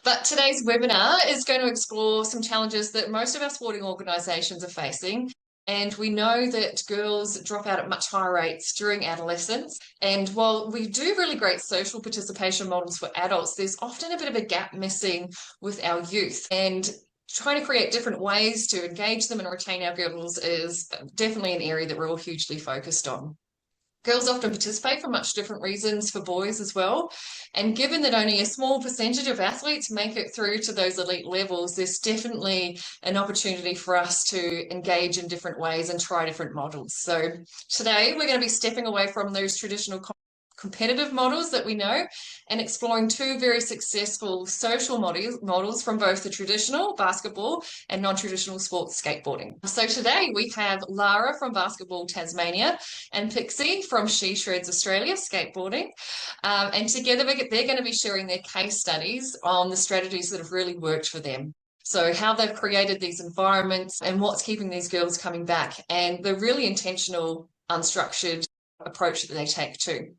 But today's webinar is going to explore some challenges that most of our sporting organisations are facing. And we know that girls drop out at much higher rates during adolescence. And while we do really great social participation models for adults, there's often a bit of a gap missing with our youth. And trying to create different ways to engage them and retain our girls is definitely an area that we're all hugely focused on. Girls often participate for much different reasons for boys as well. And given that only a small percentage of athletes make it through to those elite levels, there's definitely an opportunity for us to engage in different ways and try different models. So today we're going to be stepping away from those traditional competitive models that we know and exploring two very successful social models from both the traditional basketball and non-traditional sports skateboarding. So today we have Lara from Basketball Tasmania and Pixie from She Shreds Australia skateboarding, and together they're going to be sharing their case studies on the strategies that have really worked for them. So how they've created these environments and what's keeping these girls coming back, and the really intentional, unstructured approach that they take too.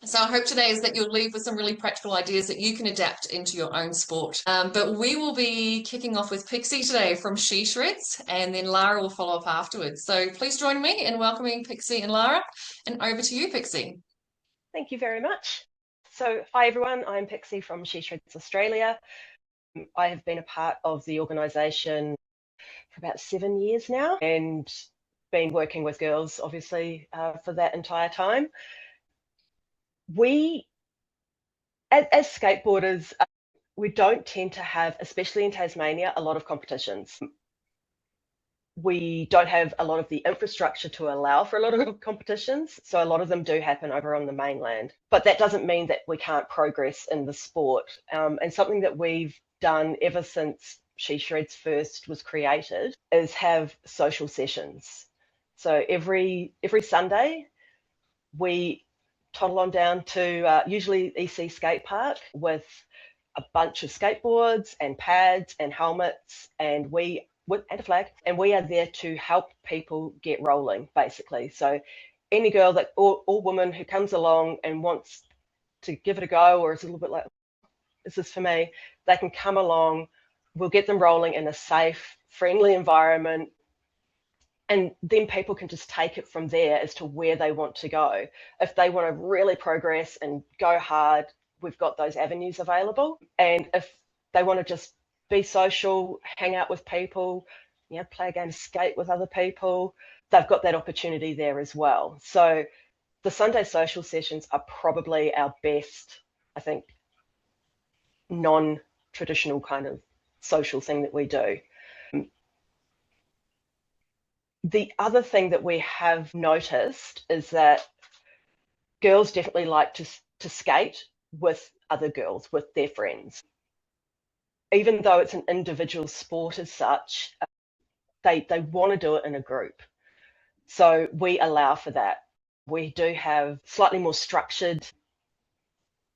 So I hope today is that you'll leave with some really practical ideas that you can adapt into your own sport. But we will be kicking off with Pixie today from She Shreds, and then Lara will follow up afterwards. So please join me in welcoming Pixie and Lara, and over to you, Pixie. Thank you very much. So hi everyone, I'm Pixie from She Shreds Australia. I have been a part of the organisation for about 7 years now and been working with girls obviously for that entire time. We, as skateboarders, we don't tend to have, especially in Tasmania, a lot of competitions. We don't have a lot of the infrastructure to allow for a lot of competitions, so a lot of them do happen over on the mainland. But that doesn't mean that we can't progress in the sport. And something that we've done ever since She Shreds first was created is have social sessions. So every Sunday, we toddle on down to usually EC Skate Park with a bunch of skateboards and pads and helmets and a flag, and we are there to help people get rolling, basically. So any girl or woman who comes along and wants to give it a go, or is a little bit like, this is for me, they can come along. We'll get them rolling in a safe, friendly environment. And then people can just take it from there as to where they want to go. If they want to really progress and go hard, we've got those avenues available. And if they want to just be social, hang out with people, play a game of skate with other people, they've got that opportunity there as well. So the Sunday social sessions are probably our best, I think, non-traditional kind of social thing that we do. The other thing that we have noticed is that girls definitely like to skate with other girls, with their friends. Even though it's an individual sport as such, they want to do it in a group. So we allow for that. We do have slightly more structured,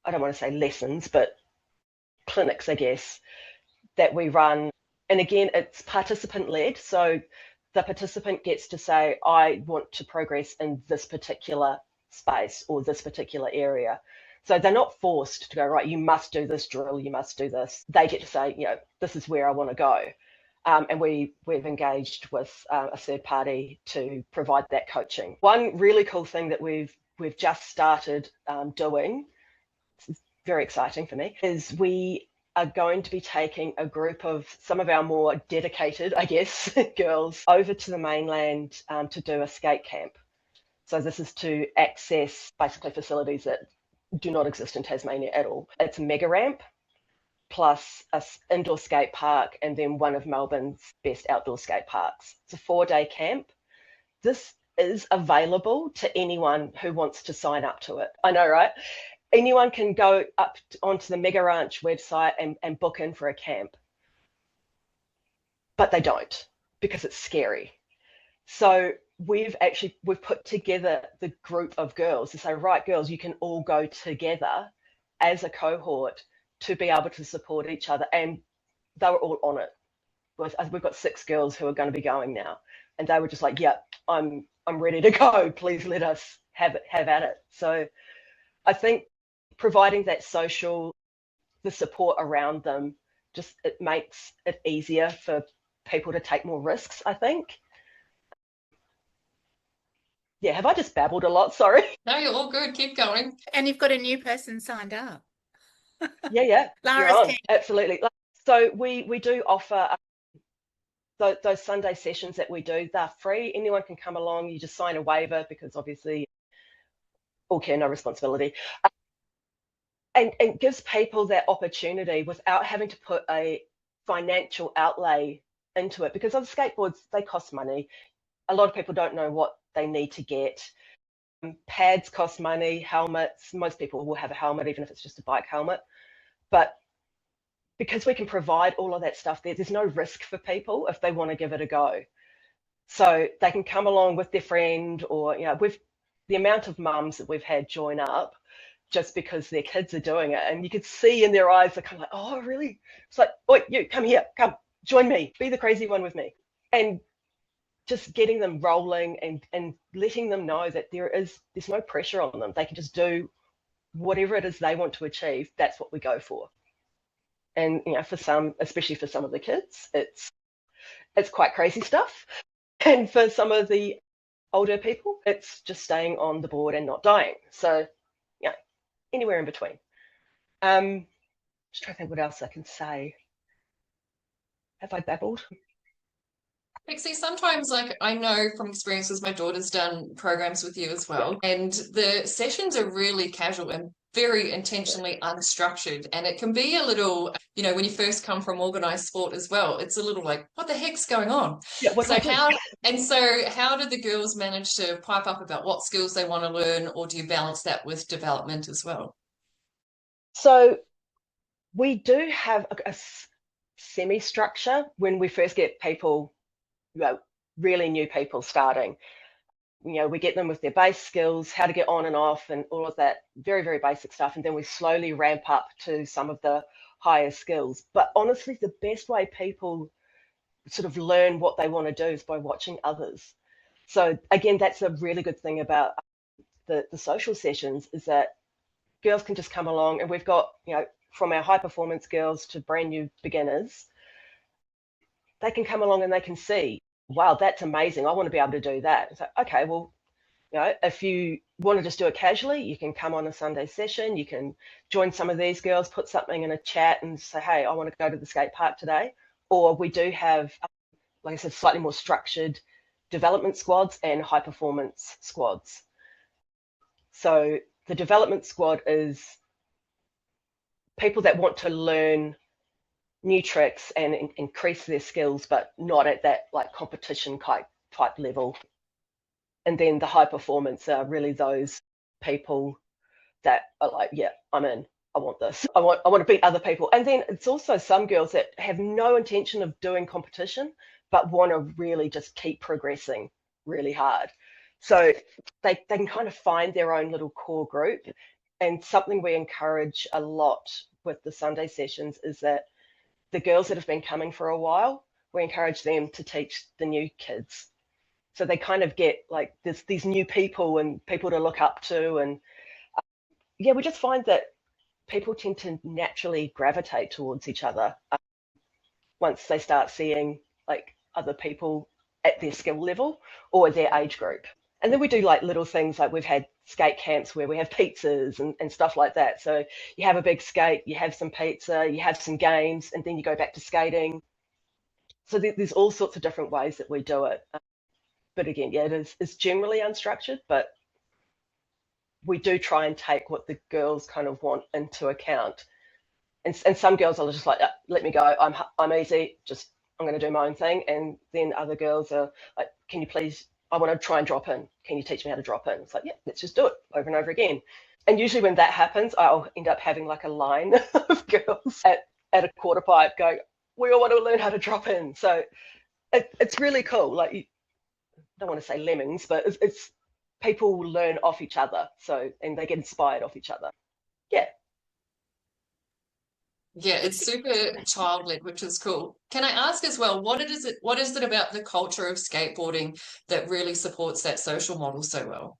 I don't want to say lessons, but clinics, I guess, that we run. And again, it's participant-led. So the participant gets to say, I want to progress in this particular space or this particular area. So they're not forced to go, right, you must do this drill, you must do this. They get to say, this is where I want to go. And we've engaged with a third party to provide that coaching. One really cool thing that we've just started doing, this is very exciting for me, is we are going to be taking a group of some of our more dedicated, I guess, girls over to the mainland to do a skate camp. So this is to access basically facilities that do not exist in Tasmania at all. It's a mega ramp plus an indoor skate park and then one of Melbourne's best outdoor skate parks. It's a 4-day camp. This is available to anyone who wants to sign up to it. I know, right? Anyone can go up onto the Mega Ranch website and book in for a camp. But they don't, because it's scary. So we've put together the group of girls to say, right, girls, you can all go together as a cohort to be able to support each other. And they were all on it. We've got 6 girls who are going to be going now. And they were just like, yeah, I'm ready to go. Please let us have at it. So I think providing that the support around them just it makes it easier for people to take more risks, I think. Yeah, have I just babbled a lot? Sorry. No, you're all good. Keep going. And you've got a new person signed up. Yeah, you're Lara's on. team. Absolutely. So we do offer those Sunday sessions that we do. They're free. Anyone can come along. You just sign a waiver because obviously all care, no responsibility. And gives people that opportunity without having to put a financial outlay into it, because other skateboards, they cost money. A lot of people don't know what they need to get. Pads cost money, helmets. Most people will have a helmet, even if it's just a bike helmet. But because we can provide all of that stuff, there's no risk for people if they want to give it a go. So they can come along with their friend, or, you know, with the amount of mums that we've had join up just because their kids are doing it, and you could see in their eyes, they're kind of like, oh, really? It's like, oh, you come here, come join me, be the crazy one with me. And just getting them rolling and letting them know that there's no pressure on them. They can just do whatever it is they want to achieve. That's what we go for. And, you know, for some, especially for some of the kids, it's quite crazy stuff. And for some of the older people, it's just staying on the board and not dying. So, yeah, anywhere in between. Just trying to think what else I can say. Have I babbled? Pixie, sometimes, like, I know from experiences, my daughter's done programs with you as well, and the sessions are really casual and very intentionally unstructured. And it can be a little, you know, when you first come from organized sport as well, it's a little like, what the heck's going on? Yeah, so how did the girls manage to pipe up about what skills they want to learn, or do you balance that with development as well? So we do have a semi-structure when we first get people, you know, really new people starting. You know, we get them with their base skills, how to get on and off, and all of that very, very basic stuff. And then we slowly ramp up to some of the higher skills. But honestly, the best way people sort of learn what they want to do is by watching others. So again, that's a really good thing about the social sessions, is that girls can just come along, and we've got, you know, from our high performance girls to brand new beginners, they can come along and they can see, wow, that's amazing. I want to be able to do that. It's like, okay, well, you know, if you want to just do it casually, you can come on a Sunday session. You can join some of these girls, put something in a chat and say, hey, I want to go to the skate park today. Or we do have, like I said, slightly more structured development squads and high performance squads. So the development squad is people that want to learn new tricks and increase their skills, but not at that like competition type level. And then the high performance are really those people that are like, yeah, I'm in. I want this. I want to beat other people. And then it's also some girls that have no intention of doing competition, but want to really just keep progressing really hard. So they can kind of find their own little core group. And something we encourage a lot with the Sunday sessions is that the girls that have been coming for a while, we encourage them to teach the new kids. So they kind of get like these new people and people to look up to. And yeah, we just find that people tend to naturally gravitate towards each other once they start seeing like other people at their skill level or their age group. And then we do like little things, like we've had skate camps where we have pizzas and stuff like that. So you have a big skate, you have some pizza, you have some games, and then you go back to skating. So there's all sorts of different ways that we do it. But again, yeah, it's generally unstructured, but we do try and take what the girls kind of want into account. And some girls are just like, let me go, I'm easy, just I'm going to do my own thing. And then other girls are like, can you please, I want to try and drop in. Can you teach me how to drop in? It's like, yeah, let's just do it over and over again. And usually when that happens, I'll end up having like a line of girls at a quarter pipe going, we all want to learn how to drop in. So it's really cool. Like, I don't want to say lemmings, but it's people learn off each other. So, and they get inspired off each other. Yeah. Yeah, it's super child-led, which is cool. Can I ask as well, what is it about the culture of skateboarding that really supports that social model so well?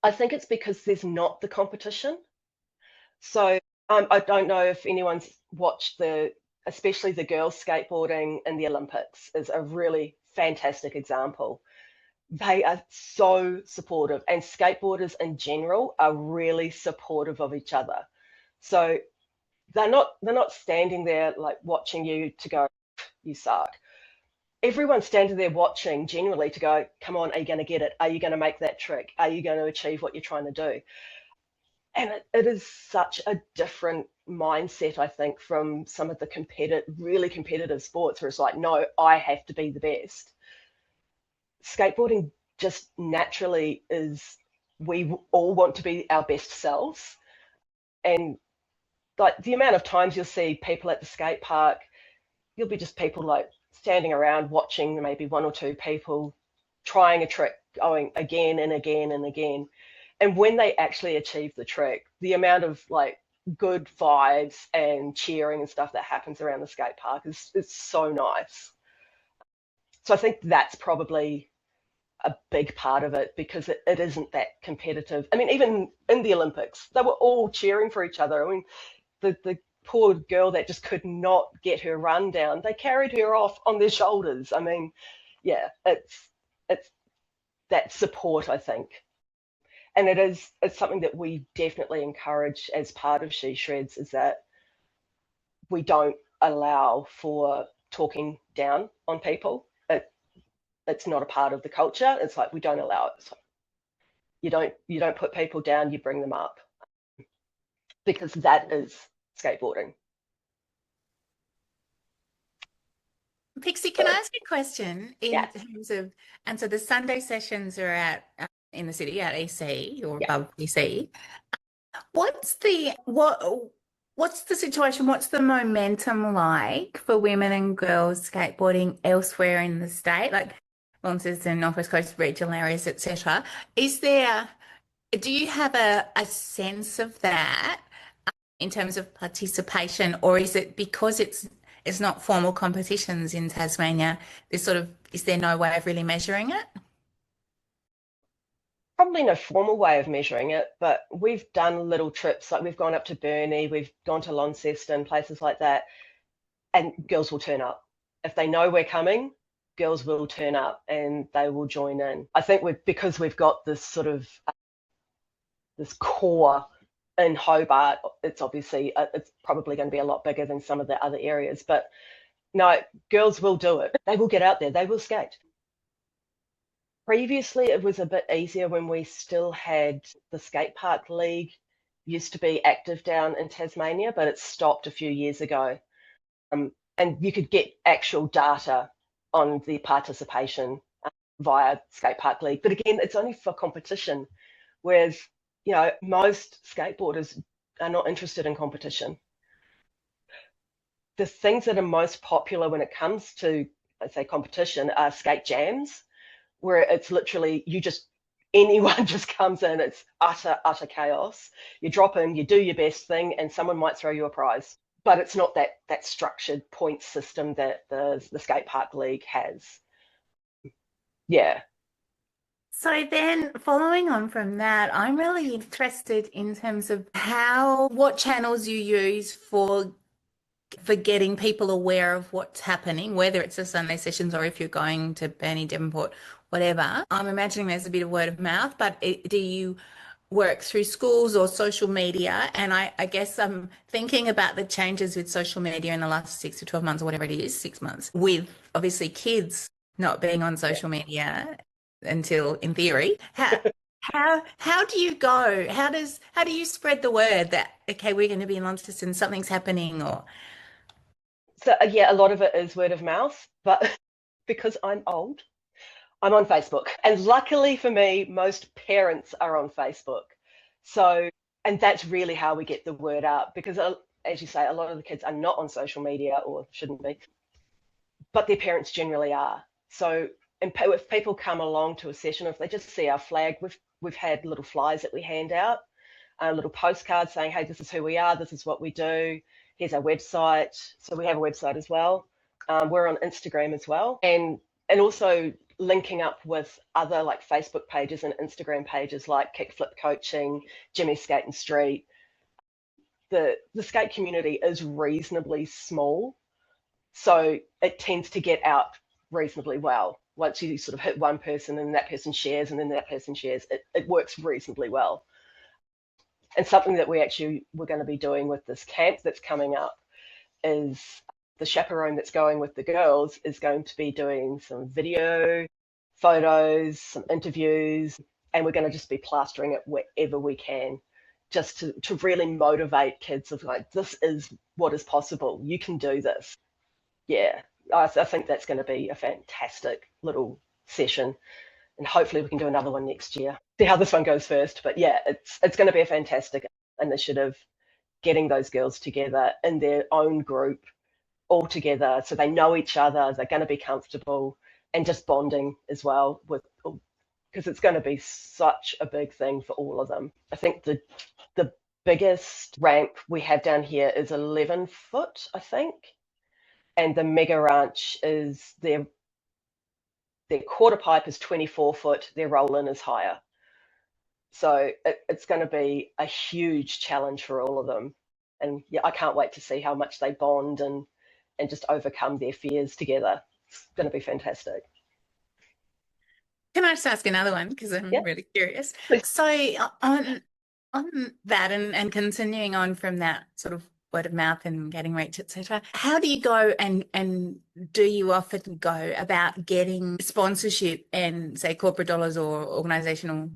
I think it's because there's not the competition. So I don't know if anyone's watched the especially the girls skateboarding in the Olympics is a really fantastic example. They are so supportive, and skateboarders in general are really supportive of each other. So they're not standing there like watching you to go, you suck. Everyone's standing there watching generally to go, come on, are you going to get it? Are you going to make that trick? Are you going to achieve what you're trying to do? And it is such a different mindset, I think, from some of the really competitive sports where it's like, no, I have to be the best. Skateboarding just naturally is, we all want to be our best selves. And like the amount of times you'll see people at the skate park, you'll be just people like standing around watching maybe one or two people trying a trick, going again and again and again. And when they actually achieve the trick, the amount of like good vibes and cheering and stuff that happens around the skate park is so nice. So I think that's probably a big part of it, because it isn't that competitive. I mean, even in the Olympics, they were all cheering for each other. I mean, the poor girl that just could not get her run down, they carried her off on their shoulders. I mean, yeah, it's that support, I think. And it's something that we definitely encourage as part of She Shreds, is that we don't allow for talking down on people. It's not a part of the culture. It's like, we don't allow it. So you don't put people down, you bring them up, because that is skateboarding. Pixie, can I ask you a question in Yeah. terms of, and so the Sunday sessions are at in the city at EC or above EC. What's the situation? What's the momentum like for women and girls skateboarding elsewhere in the state, like Launceston, North West Coast regional areas, etc.? Do you have a sense of that in terms of participation, or is it because it's not formal competitions in Tasmania, is there no way of really measuring it? Probably no formal way of measuring it, but we've done little trips, like we've gone up to Burnie, we've gone to Launceston, places like that, and girls will turn up. If they know we're coming, girls will turn up and they will join in. I think because we've got this sort of this core in Hobart, it's obviously it's probably going to be a lot bigger than some of the other areas, but no, girls will do it. They will get out there, they will skate. Previously, it was a bit easier when we still had the skate park league used to be active down in Tasmania, but it stopped a few years ago. And you could get actual data on the participation via skate park league. But again, it's only for competition, whereas, most skateboarders are not interested in competition. The things that are most popular when it comes to, let's say, competition are skate jams, where it's literally anyone just comes in, it's utter chaos. You drop in, you do your best thing, and someone might throw you a prize. But it's not that structured point system that the skate park league has. Yeah. So then following on from that, I'm really interested in terms of what channels you use for getting people aware of what's happening, whether it's the Sunday sessions or if you're going to Burnie, Devonport, whatever. I'm imagining there's a bit of word of mouth, but do you work through schools or social media? And I guess I'm thinking about the changes with social media in the last 6 to 12 months or whatever it is, 6 months, with obviously kids not being on social media until, in theory. How do you go? How do you spread the word that, okay, we're going to be in Launceston, something's happening? Or so yeah, a lot of it is word of mouth, but because I'm old, I'm on Facebook. And luckily for me, most parents are on Facebook. So, and that's really how we get the word out, because as you say, a lot of the kids are not on social media, or shouldn't be, but their parents generally are. So, and if people come along to a session, if they just see our flag, we've had little flyers that we hand out, little postcards saying, hey, this is who we are, this is what we do, here's our website. So we have a website as well. We're on Instagram as well, and also linking up with other like Facebook pages and Instagram pages like Kickflip Coaching, Jimmy Skate and Street. The skate community is reasonably small, So it tends to get out reasonably well. Once you sort of hit one person and that person shares and then that person shares, it works reasonably well. And something that we're going to be doing with this camp that's coming up is the chaperone that's going with the girls is going to be doing some video, photos, some interviews, and we're going to just be plastering it wherever we can, just to really motivate kids of like, this is what is possible. You can do this. Yeah, I think that's going to be a fantastic little session, and hopefully we can do another one next year. See how this one goes first, but yeah, it's going to be a fantastic initiative, getting those girls together in their own group, all together, so they know each other, they're going to be comfortable, and just bonding as well with, because it's going to be such a big thing for all of them. I think the biggest ramp we have down here is 11 foot, I think. And the mega ranch is their quarter pipe is 24 foot, their roll-in is higher. So it's going to be a huge challenge for all of them. And yeah, I can't wait to see how much they bond and just overcome their fears together. It's going to be fantastic. Can I just ask another one? Because I'm really curious. Please. So on that and continuing on from that sort of word of mouth and getting reach, etc. How do you go and do you often go about getting sponsorship and say corporate dollars or organisational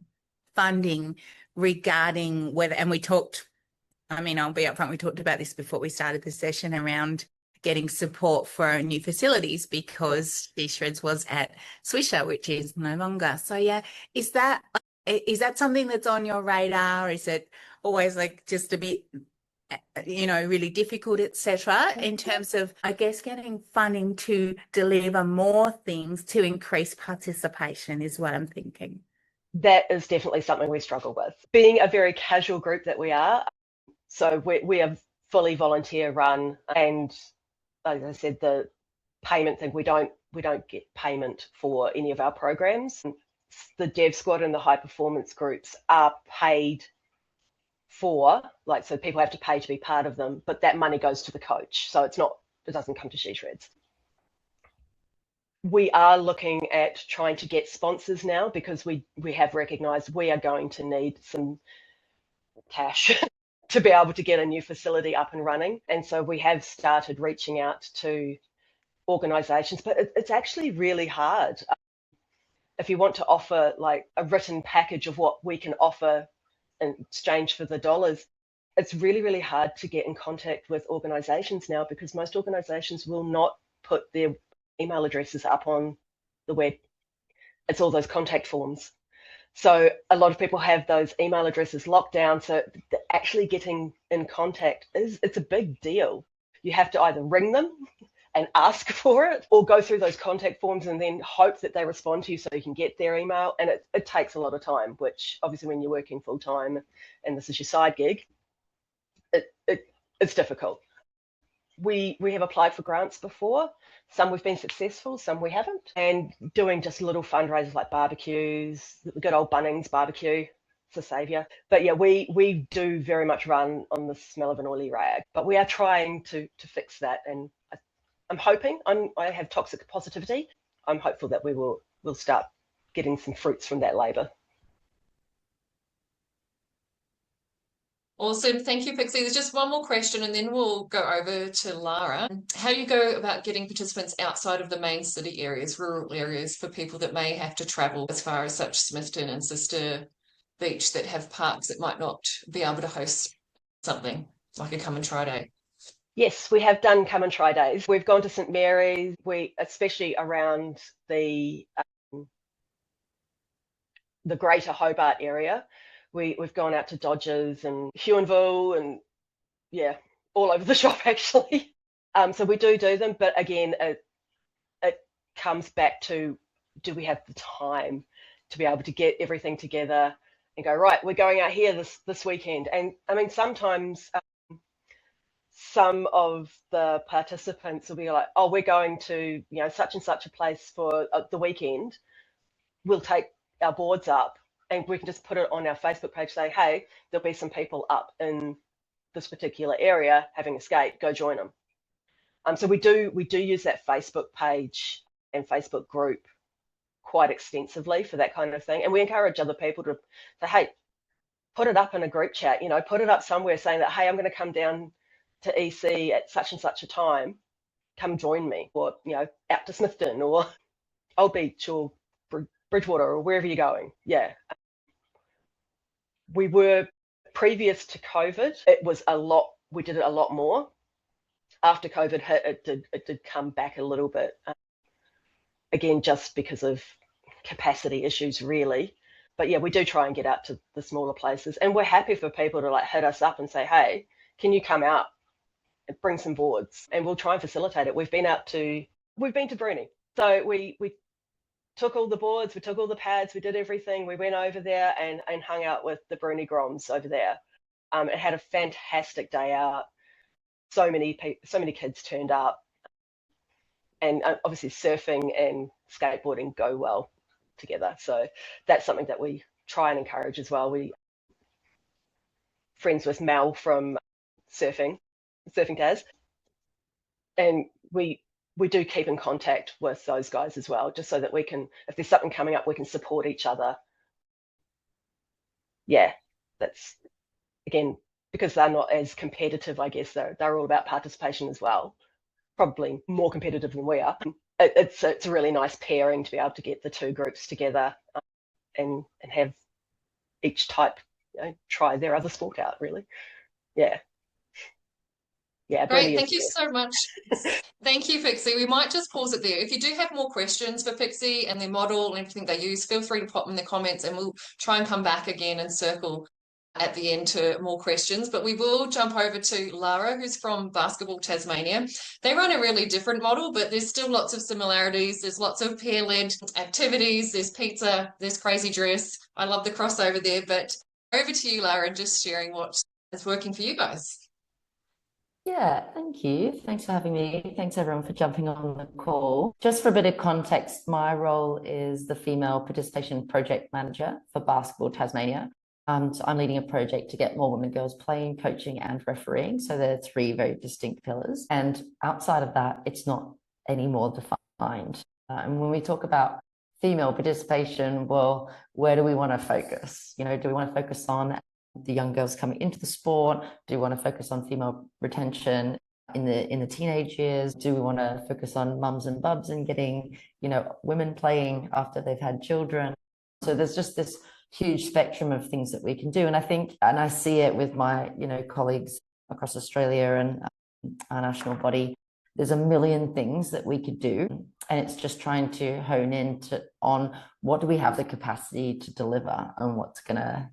funding regarding whether, and we talked, I mean, I'll be upfront, we talked about this before we started the session around getting support for new facilities because She-Shreds was at Swisher, which is no longer. So yeah, is that something that's on your radar? Is it always like just a bit, really difficult, etc., in terms of, I guess, getting funding to deliver more things to increase participation is what I'm thinking. That is definitely something we struggle with. Being a very casual group that we are, so we are fully volunteer run, and as I said, the payment thing, we don't get payment for any of our programs. The dev squad and the high performance groups are paid for, like, so people have to pay to be part of them, but that money goes to the coach, so it doesn't come to She-Shreds. We are looking at trying to get sponsors now because we have recognised we are going to need some cash to be able to get a new facility up and running, and so we have started reaching out to organisations, but it's actually really hard. If you want to offer like a written package of what we can offer in exchange for the dollars, it's really, really hard to get in contact with organisations now because most organisations will not put their email addresses up on the web. It's all those contact forms. So a lot of people have those email addresses locked down, so actually getting in contact it's a big deal. You have to either ring them and ask for it or go through those contact forms and then hope that they respond to you so you can get their email, and it takes a lot of time, which obviously when you're working full time and this is your side gig, it's difficult. We have applied for grants before. Some we've been successful, some we haven't, and doing just little fundraisers like barbecues, the good old Bunnings barbecue, it's a saviour. But yeah, we do very much run on the smell of an oily rag, but we are trying to fix that, and I'm hoping, I have toxic positivity. I'm hopeful that we'll start getting some fruits from that labour. Awesome. Thank you, Pixie. There's just one more question and then we'll go over to Lara. How do you go about getting participants outside of the main city areas, rural areas, for people that may have to travel as far as such Smithton and Sister Beach that have parks that might not be able to host something like a come and try day? Yes, we have done come and try days. We've gone to St Mary's, especially around the greater Hobart area. We've gone out to Dodgers and Huonville and yeah, all over the shop actually. So we do them, but again, it comes back to, do we have the time to be able to get everything together and go, right, we're going out here this weekend? And I mean, sometimes some of the participants will be like, oh, we're going to, such and such a place for the weekend. We'll take our boards up and we can just put it on our Facebook page, say, hey, there'll be some people up in this particular area having a skate, go join them. So we do use that Facebook page and Facebook group quite extensively for that kind of thing. And we encourage other people to say, hey, put it up in a group chat, put it up somewhere saying that, hey, I'm going to come down to EC at such and such a time, come join me, or, out to Smithton or Old Beach or Bridgewater or wherever you're going. Yeah. We were, previous to COVID, we did it a lot more. After COVID hit, it did come back a little bit. Again, just because of capacity issues, really. But yeah, we do try and get out to the smaller places, and we're happy for people to hit us up and say, hey, can you come out and bring some boards? And we'll try and facilitate it. We've been to Bruni. So we took all the boards, we took all the pads, we did everything. We went over there and hung out with the Bruni Groms over there. It had a fantastic day out. So many kids turned up, and obviously surfing and skateboarding go well together. So that's something that we try and encourage as well. We friends with Mel from Surfing Taz, and we do keep in contact with those guys as well, just so that we can, if there's something coming up, we can support each other. Yeah, that's, again, because they're not as competitive, I guess. They're all about participation as well, probably more competitive than we are. It's a really nice pairing to be able to get the two groups together and have each type try their other sport out, really. Yeah. Yeah, great. Thank you so much. Thank you, Pixie. We might just pause it there. If you do have more questions for Pixie and their model and everything they use, feel free to pop them in the comments, and we'll try and come back again and circle at the end to more questions. But we will jump over to Lara, who's from Basketball Tasmania. They run a really different model, but there's still lots of similarities. There's lots of peer-led activities. There's pizza. There's crazy dress. I love the crossover there. But over to you, Lara, just sharing what is working for you guys. Yeah, thank you. Thanks for having me. Thanks everyone for jumping on the call. Just for a bit of context, my role is the Female Participation Project Manager for Basketball Tasmania. So I'm leading a project to get more women and girls playing, coaching and refereeing. So there are three very distinct pillars. And outside of that, it's not any more defined. And when we talk about female participation, well, where do we want to focus? Do we want to focus on the young girls coming into the sport? Do we want to focus on female retention in the teenage years? Do we want to focus on mums and bubs and getting, women playing after they've had children? So there's just this huge spectrum of things that we can do. And I think, and I see it with my, colleagues across Australia and our national body, there's a million things that we could do. And it's just trying to hone in on what do we have the capacity to deliver and what's going to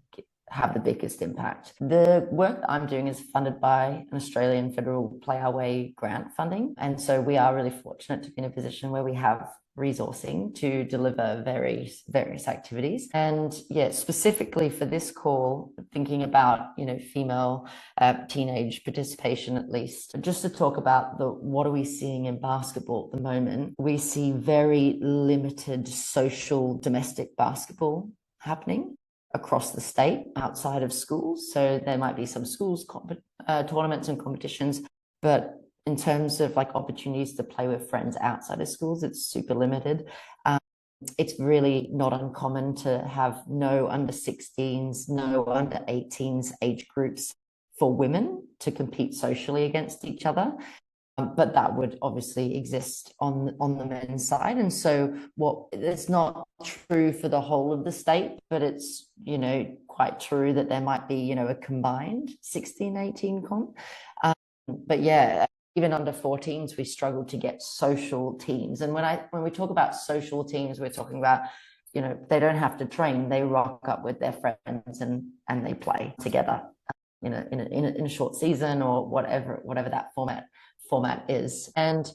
have the biggest impact. The work that I'm doing is funded by an Australian federal Play Our Way grant funding. And so we are really fortunate to be in a position where we have resourcing to deliver various activities. And yeah, specifically for this call, thinking about, female teenage participation, at least, just to talk about what are we seeing in basketball at the moment. We see very limited social domestic basketball happening across the state outside of schools. So there might be some schools tournaments and competitions, but in terms of opportunities to play with friends outside of schools, it's super limited. It's really not uncommon to have no under 16s, no under 18s age groups for women to compete socially against each other. But that would obviously exist on the men's side. And so it's not true for the whole of the state, but it's, quite true that there might be, a combined 16, 18 comp. But yeah, even under 14s, we struggle to get social teams. And when we talk about social teams, we're talking about, they don't have to train, they rock up with their friends and they play together, in a short season or whatever that format is. And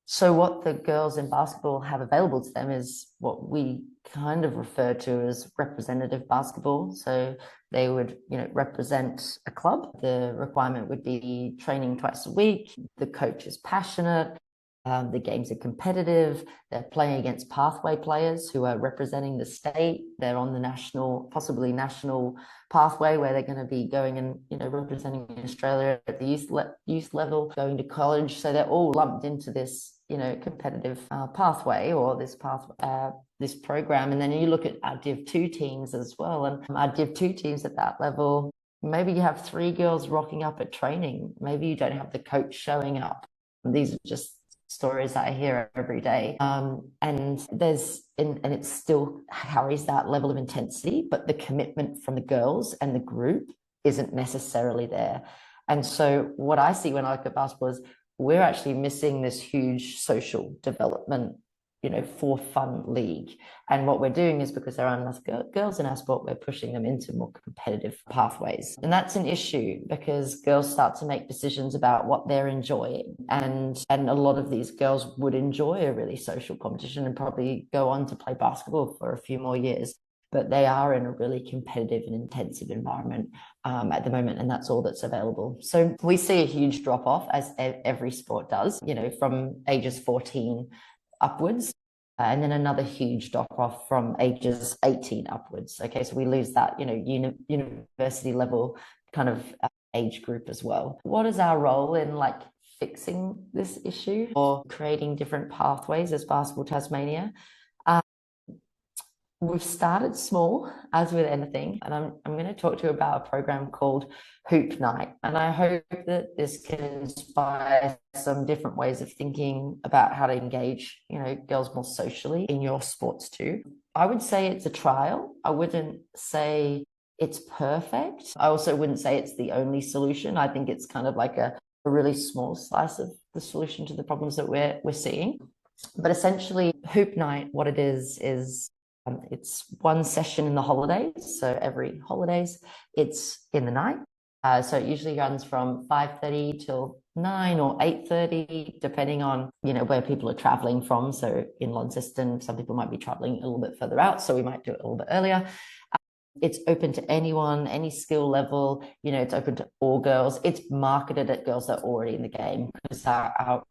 so what the girls in basketball have available to them is what we kind of refer to as representative basketball. So they would, represent a club. The requirement would be training twice a week. The coach is passionate. The games are competitive. They're playing against pathway players who are representing the state. They're on the national, possibly national pathway where they're going to be going and, representing Australia at the youth level, going to college. So they're all lumped into this, competitive pathway, or this program. And then you look at our Div 2 teams as well. And our Div 2 teams at that level, maybe you have 3 girls rocking up at training. Maybe you don't have the coach showing up. These are just stories that I hear every day. And it still carries that level of intensity, but the commitment from the girls and the group isn't necessarily there. And so what I see when I look at basketball is we're actually missing this huge social development, for fun league. And what we're doing is, because there aren't enough girls in our sport, we're pushing them into more competitive pathways. And that's an issue, because girls start to make decisions about what they're enjoying. And a lot of these girls would enjoy a really social competition and probably go on to play basketball for a few more years. But they are in a really competitive and intensive environment at the moment, and that's all that's available. So we see a huge drop off, as every sport does, from ages 14 upwards, and then another huge drop off from ages 18 upwards. Okay, so we lose that, university level kind of age group as well. What is our role in fixing this issue or creating different pathways as Basketball Tasmania? We've started small, as with anything, and I'm going to talk to you about a program called Hoop Night, and I hope that this can inspire some different ways of thinking about how to engage, girls more socially in your sports too. I would say it's a trial. I wouldn't say it's perfect. I also wouldn't say it's the only solution. I think it's kind of like a really small slice of the solution to the problems that we're seeing. But essentially, Hoop Night, what it is it's one session in the holidays. So every holidays, it's in the night. So it usually runs from 5:30 till 9 or 8:30, depending on, where people are traveling from. So in Launceston, some people might be traveling a little bit further out, so we might do it a little bit earlier. It's open to anyone, any skill level. It's open to all girls. It's marketed at girls that are already in the game, because our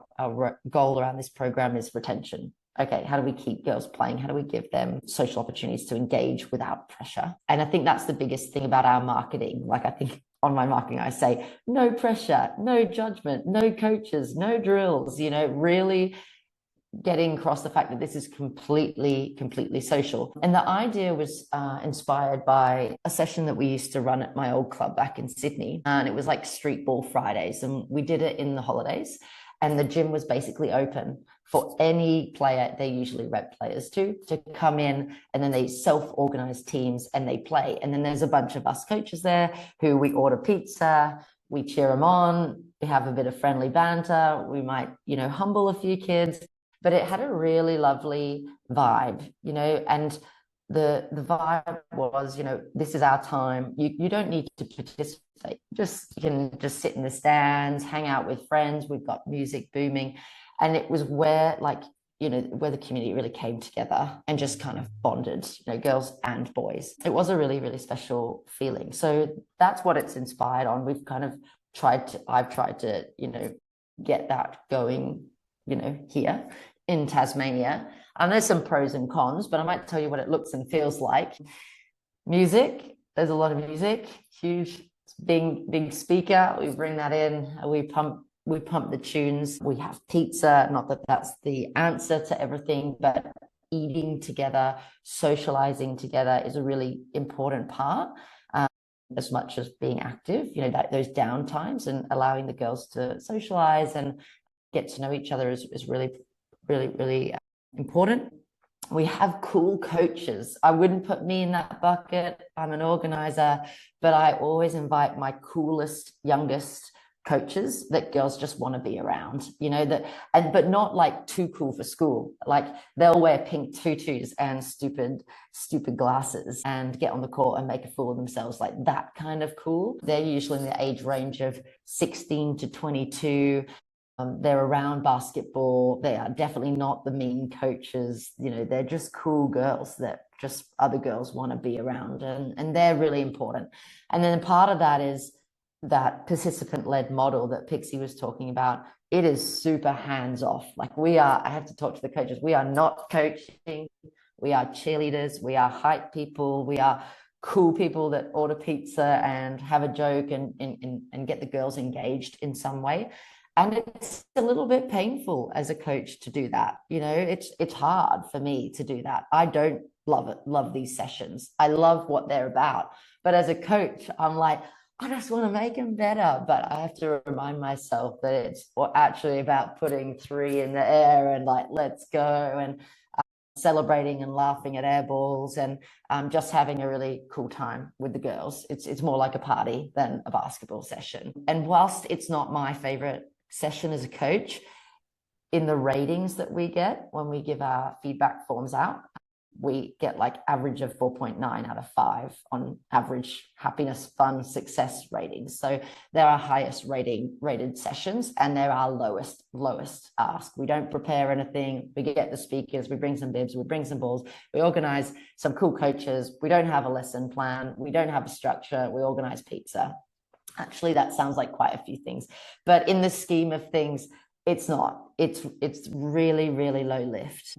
goal around this program is retention. Okay, how do we keep girls playing? How do we give them social opportunities to engage without pressure? And I think that's the biggest thing about our marketing. I think on my marketing, I say, no pressure, no judgment, no coaches, no drills, really getting across the fact that this is completely social. And the idea was inspired by a session that we used to run at my old club back in Sydney. And it was like Street Ball Fridays. And we did it in the holidays. And the gym was basically open for any player, they usually rep players to come in, and then they self-organize teams and they play. And then there's a bunch of us coaches there who we order pizza, we cheer them on, we have a bit of friendly banter, we might, humble a few kids, but it had a really lovely vibe, and the vibe was, this is our time. You don't need to participate. You can just sit in the stands, hang out with friends. We've got music booming. And it was where where the community really came together and just kind of bonded, girls and boys. It was a really, really special feeling. So that's what it's inspired on. I've tried to, get that going, here in Tasmania. And there's some pros and cons, but I might tell you what it looks and feels like. Music, there's a lot of music, huge, big speaker. We bring that in, we pump the tunes. We have pizza, not that that's the answer to everything, but eating together, socializing together is a really important part, as much as being active, those down times, and allowing the girls to socialize and get to know each other is really, really, really important. We have cool coaches. I wouldn't put me in that bucket. I'm an organizer, but I always invite my coolest, youngest coaches that girls just want to be around, but not too cool for school. They'll wear pink tutus and stupid glasses and get on the court and make a fool of themselves, that kind of cool. They're usually in the age range of 16 to 22. They're around basketball. They are definitely not the mean coaches. They're just cool girls that just other girls want to be around, and they're really important. And then part of that is that participant-led model that Pixie was talking about it is super hands off. Like I have to talk to the coaches. We are not coaching. We are cheerleaders. We are hype people. We are cool people that order pizza and have a joke and get the girls engaged in some way. And it's a little bit painful as a coach to do that. You know, it's hard for me to do that. I don't love these sessions. I love what they're about. But as a coach, I'm like, I just want to make them better. But I have to remind myself that it's actually about putting 3 in the air and like, let's go, and celebrating and laughing at air balls, and just having a really cool time with the girls. It's more like a party than a basketball session. And whilst it's not my favorite session as a coach, in the ratings that we get when we give our feedback forms out, we get like average of 4.9 out of 5 on average happiness, fun, success ratings. So they're our highest rated sessions, and they're our lowest ask. We don't prepare anything. We get the speakers, we bring some bibs, we bring some balls, we organize some cool coaches. We don't have a lesson plan. We don't have a structure. We organize pizza. Actually, that sounds like quite a few things, but in the scheme of things, it's not. It's really, really low lift.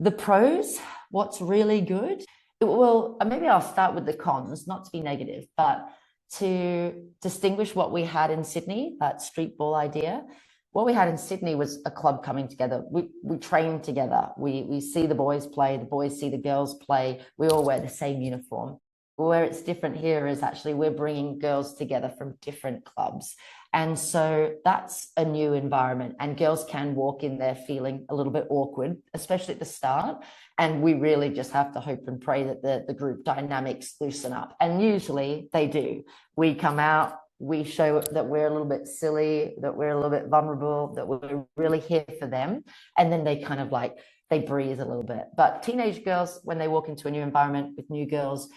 The pros, what's really good? Well, maybe I'll start with the cons, not to be negative, but to distinguish what we had in Sydney, that street ball idea. What we had in Sydney was a club coming together. We train together. We see the boys play, the boys see the girls play. We all wear the same uniform. Where it's different here is actually we're bringing girls together from different clubs. And so that's a new environment, and girls can walk in there feeling a little bit awkward, especially at the start. And we really just have to hope and pray that the group dynamics loosen up. And usually they do. We come out, we show that we're a little bit silly, that we're a little bit vulnerable, that we're really here for them. And then they kind of like, they breathe a little bit. But teenage girls, when they walk into a new environment with new girls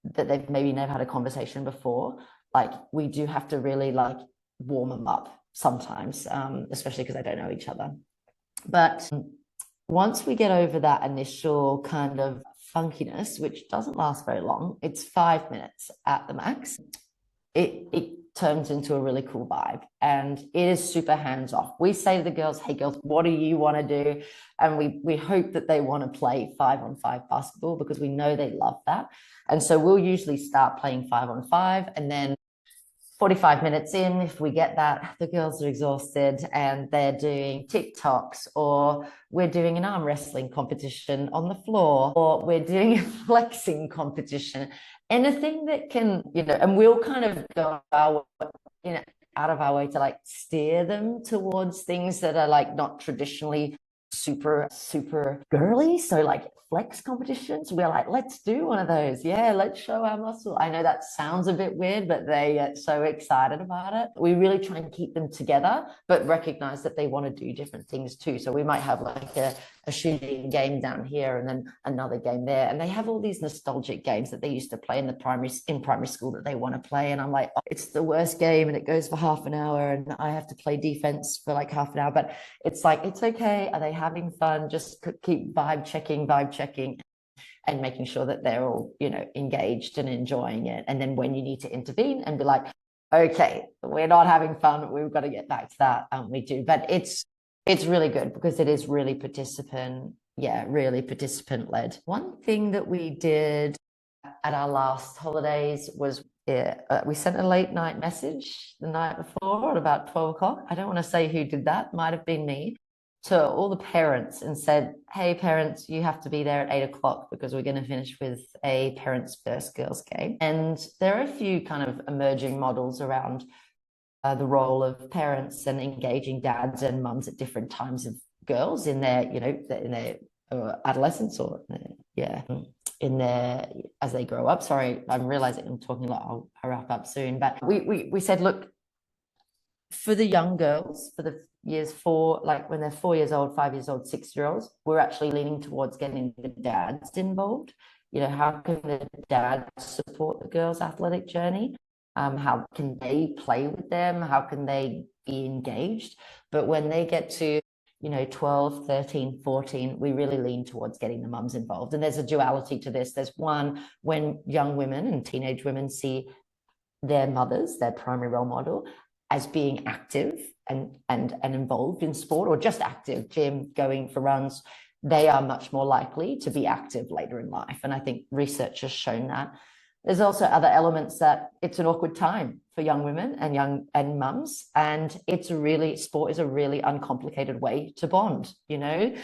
that they've maybe never had a conversation before, like we do have to really like warm them up sometimes, especially because they don't know each other. But once we get over that initial kind of funkiness, which doesn't last very long, it's 5 minutes at the max, it turns into a really cool vibe, and it is super hands off. We say to the girls, hey girls, what do you want to do? And we hope that they want to play 5-on-5 basketball, because we know they love that. And so we'll usually start playing 5-on-5, and then 45 minutes in, if we get that, the girls are exhausted and they're doing TikToks, or we're doing an arm wrestling competition on the floor, or we're doing a flexing competition, anything that can, and we'll kind of go out of our way to like steer them towards things that are like not traditionally super girly. So like flex competitions, we're like, let's do one of those. Yeah, let's show our muscle. I know that sounds a bit weird, but they get so excited about it. We really try and keep them together, but recognize that they want to do different things too. So we might have like a shooting game down here and then another game there. And they have all these nostalgic games that they used to play in primary school that they want to play. And I'm like, oh, it's the worst game and it goes for half an hour and I have to play defense for like half an hour. But it's like, it's okay. Are they having fun? Just keep vibe checking and making sure that they're all, engaged and enjoying it. And then when you need to intervene and be like, okay, we're not having fun, we've got to get back to that. We do. But it's really good because it is really participant led. One thing that we did at our last holidays was we sent a late night message the night before at about 12 o'clock. I don't want to say who did that. Might have been me, to all the parents, and said, hey parents, you have to be there at 8 o'clock because we're going to finish with a parents first girls game. And there are a few kind of emerging models around the role of parents and engaging dads and mums at different times of girls in their, in their adolescence, or in their, as they grow up. Sorry, I'm realizing I'm talking a lot. I'll wrap up soon. But we said, look, for the young girls, for the years 4, like when they're 4 years old, 5 years old, 6-year-olds, we're actually leaning towards getting the dads involved. How can the dads support the girls' athletic journey? How can they play with them? How can they be engaged? But when they get to 12, 13, 14, we really lean towards getting the mums involved. And there's a duality to this. There's one, when young women and teenage women see their mothers, their primary role model, as being active and involved in sport, or just active, gym, going for runs, they are much more likely to be active later in life. And I think research has shown that. There's also other elements that it's an awkward time for young women and mums, and sport is a really uncomplicated way to bond, you know.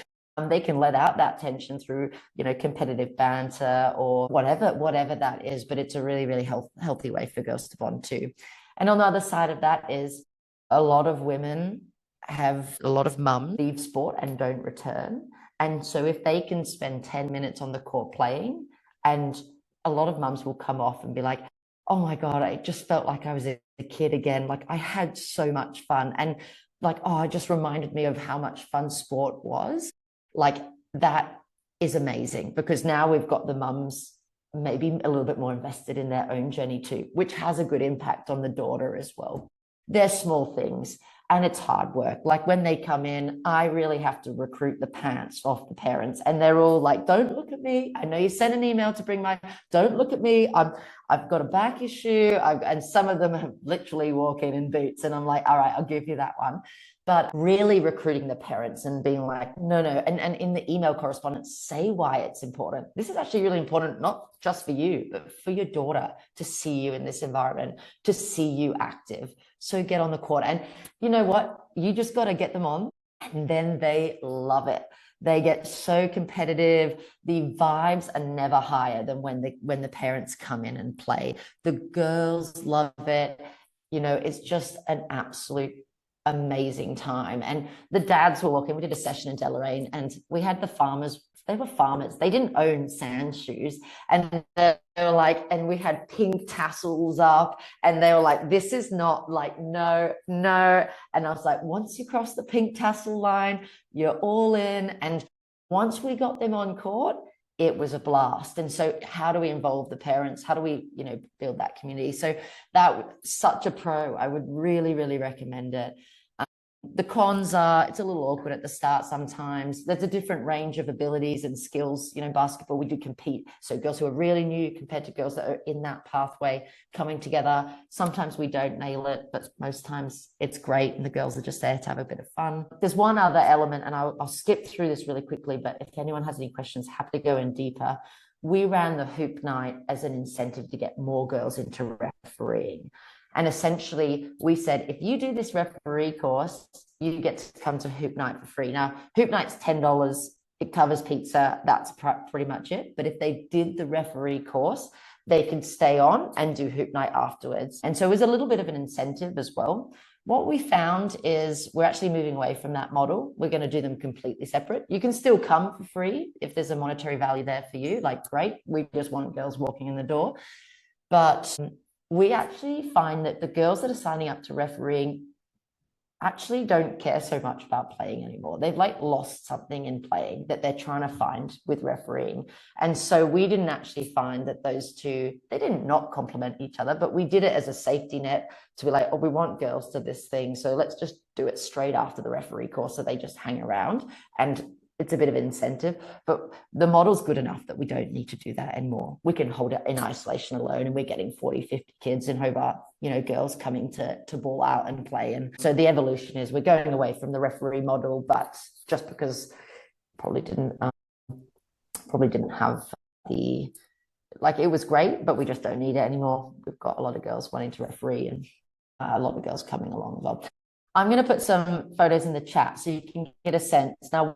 They can let out that tension through, you know, competitive banter or whatever that is, but it's a really, really healthy way for girls to bond too. And on the other side of that is a lot of mums leave sport and don't return. And so if they can spend 10 minutes on the court playing, and a lot of mums will come off and be like, oh my God, I just felt like I was a kid again. Like I had so much fun. And like, oh, it just reminded me of how much fun sport was. Like that is amazing, because now we've got the mums maybe a little bit more invested in their own journey too, which has a good impact on the daughter as well. They're small things, and it's hard work. Like when they come in, I really have to recruit the pants off the parents, and they're all like, don't look at me. I know you sent an email to bring don't look at me. I've got a back issue. And some of them have literally walk in boots, and I'm like, all right, I'll give you that one. But really recruiting the parents and being like, no. And in the email correspondence, say why it's important. This is actually really important, not just for you, but for your daughter to see you in this environment, to see you active. So get on the court. And you know what? You just got to get them on, and then they love it. They get so competitive. The vibes are never higher than when the parents come in and play. The girls love it. You know, it's just an absolute amazing time. And the dads were walking. We did a session in Deloraine, and we had the farmers. They were farmers. They didn't own sand shoes. And they were like, and we had pink tassels up, and they were like, this is not like, no. And I was like, once you cross the pink tassel line, you're all in. And once we got them on court, it was a blast. And so how do we involve the parents? How do we, you know, build that community? So that such a pro. I would really, really recommend it. The cons are, it's a little awkward at the start sometimes. There's a different range of abilities and skills. You know, basketball, we do compete. So girls who are really new compared to girls that are in that pathway coming together. Sometimes we don't nail it, but most times it's great, and the girls are just there to have a bit of fun. There's one other element, and I'll skip through this really quickly, but if anyone has any questions, happy to go in deeper. We ran the hoop night as an incentive to get more girls into refereeing. And essentially, we said, if you do this referee course, you get to come to hoop night for free. Now, hoop night's $10. It covers pizza. That's pretty much it. But if they did the referee course, they could stay on and do hoop night afterwards. And so it was a little bit of an incentive as well. What we found is we're actually moving away from that model. We're going to do them completely separate. You can still come for free if there's a monetary value there for you. Like, great. We just want girls walking in the door. But we actually find that the girls that are signing up to refereeing actually don't care so much about playing anymore. They've like lost something in playing that they're trying to find with refereeing. And so we didn't actually find that those two, they didn't not complement each other, but we did it as a safety net to be like, oh, we want girls to this thing, so let's just do it straight after the referee course, so they just hang around. And it's a bit of an incentive, but the model's good enough that we don't need to do that anymore. We can hold it in isolation alone, and we're getting 40, 50 kids in Hobart, you know, girls coming to ball out and play. And so the evolution is we're going away from the referee model, but just because probably didn't have the, like, it was great, but we just don't need it anymore. We've got a lot of girls wanting to referee, and a lot of girls coming along as well. I'm going to put some photos in the chat so you can get a sense. Now,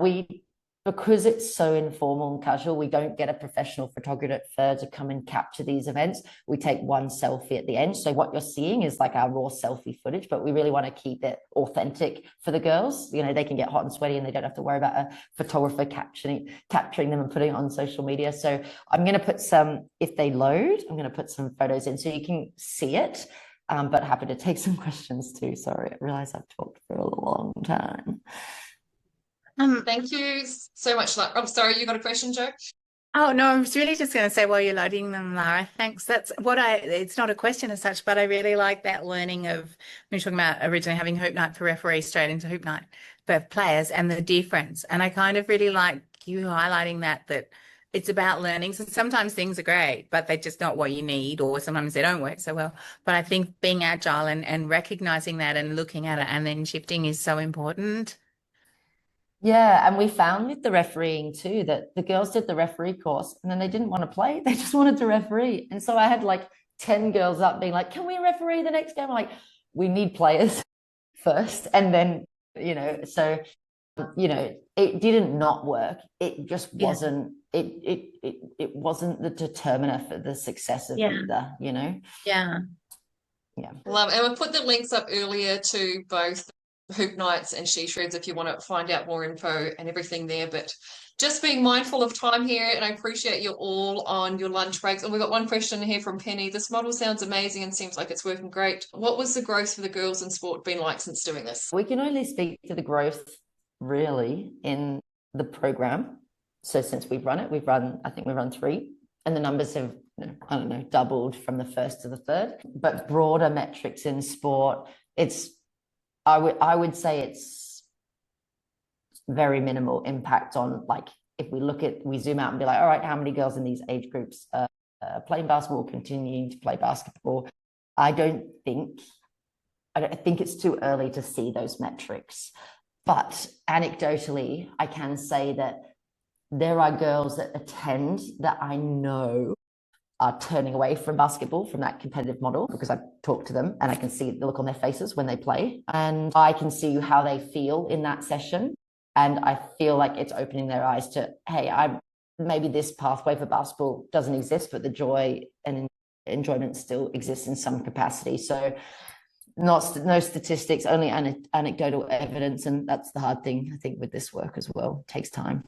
because it's so informal and casual, we don't get a professional photographer to come and capture these events. We take one selfie at the end. So what you're seeing is like our raw selfie footage, but we really want to keep it authentic for the girls. You know, they can get hot and sweaty, and they don't have to worry about a photographer capturing them and putting it on social media. So I'm going to put some, if they load, I'm going to put some photos in so you can see it. But happy to take some questions too. Sorry, I realize I've talked for a long time. Thank you so much. I'm sorry, you got a question, Jo? Oh, no, I was really just going to say while you're loading them, Lara, thanks. That's what it's not a question as such, but I really like that learning of, when you're talking about originally having hoop night for referees straight into hoop night for players and the difference. And I kind of really like you highlighting that it's about learning. So sometimes things are great, but they're just not what you need, or sometimes they don't work so well. But I think being agile and recognizing that and looking at it and then shifting is so important. Yeah, and we found with the refereeing too that the girls did the referee course and then they didn't want to play. They just wanted to referee. And so I had like 10 girls up being like, can we referee the next game? I'm like, we need players first. And then, so, it didn't not work. It just wasn't, it wasn't the determiner for the success of either, Yeah. Yeah. And we'll put the links up earlier to both Hoop Nights and She Shreds if you want to find out more info and everything there. But just being mindful of time here, and I appreciate you all on your lunch breaks. And we've got one question here from Penny. This model sounds amazing and seems like it's working great. What was the growth for the girls in sport been like since doing this? We can only speak to the growth really in the program. So since we've run it, I think we've run 3, and the numbers have, doubled from the first to the third. But broader metrics in sport, I would say it's very minimal impact on, like, if we zoom out and be like, all right, how many girls in these age groups are playing basketball, continuing to play basketball? I think it's too early to see those metrics. But anecdotally, I can say that there are girls that attend that I know are turning away from basketball, from that competitive model, because I talk to them and I can see the look on their faces when they play. And I can see how they feel in that session. And I feel like it's opening their eyes to, hey, maybe this pathway for basketball doesn't exist, but the joy and enjoyment still exists in some capacity. So no statistics, only anecdotal evidence. And that's the hard thing, I think, with this work as well. It takes time.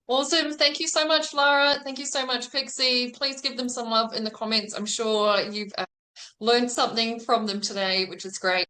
Awesome. Thank you so much, Lara. Thank you so much, Pixie. Please give them some love in the comments. I'm sure you've learned something from them today, which is great.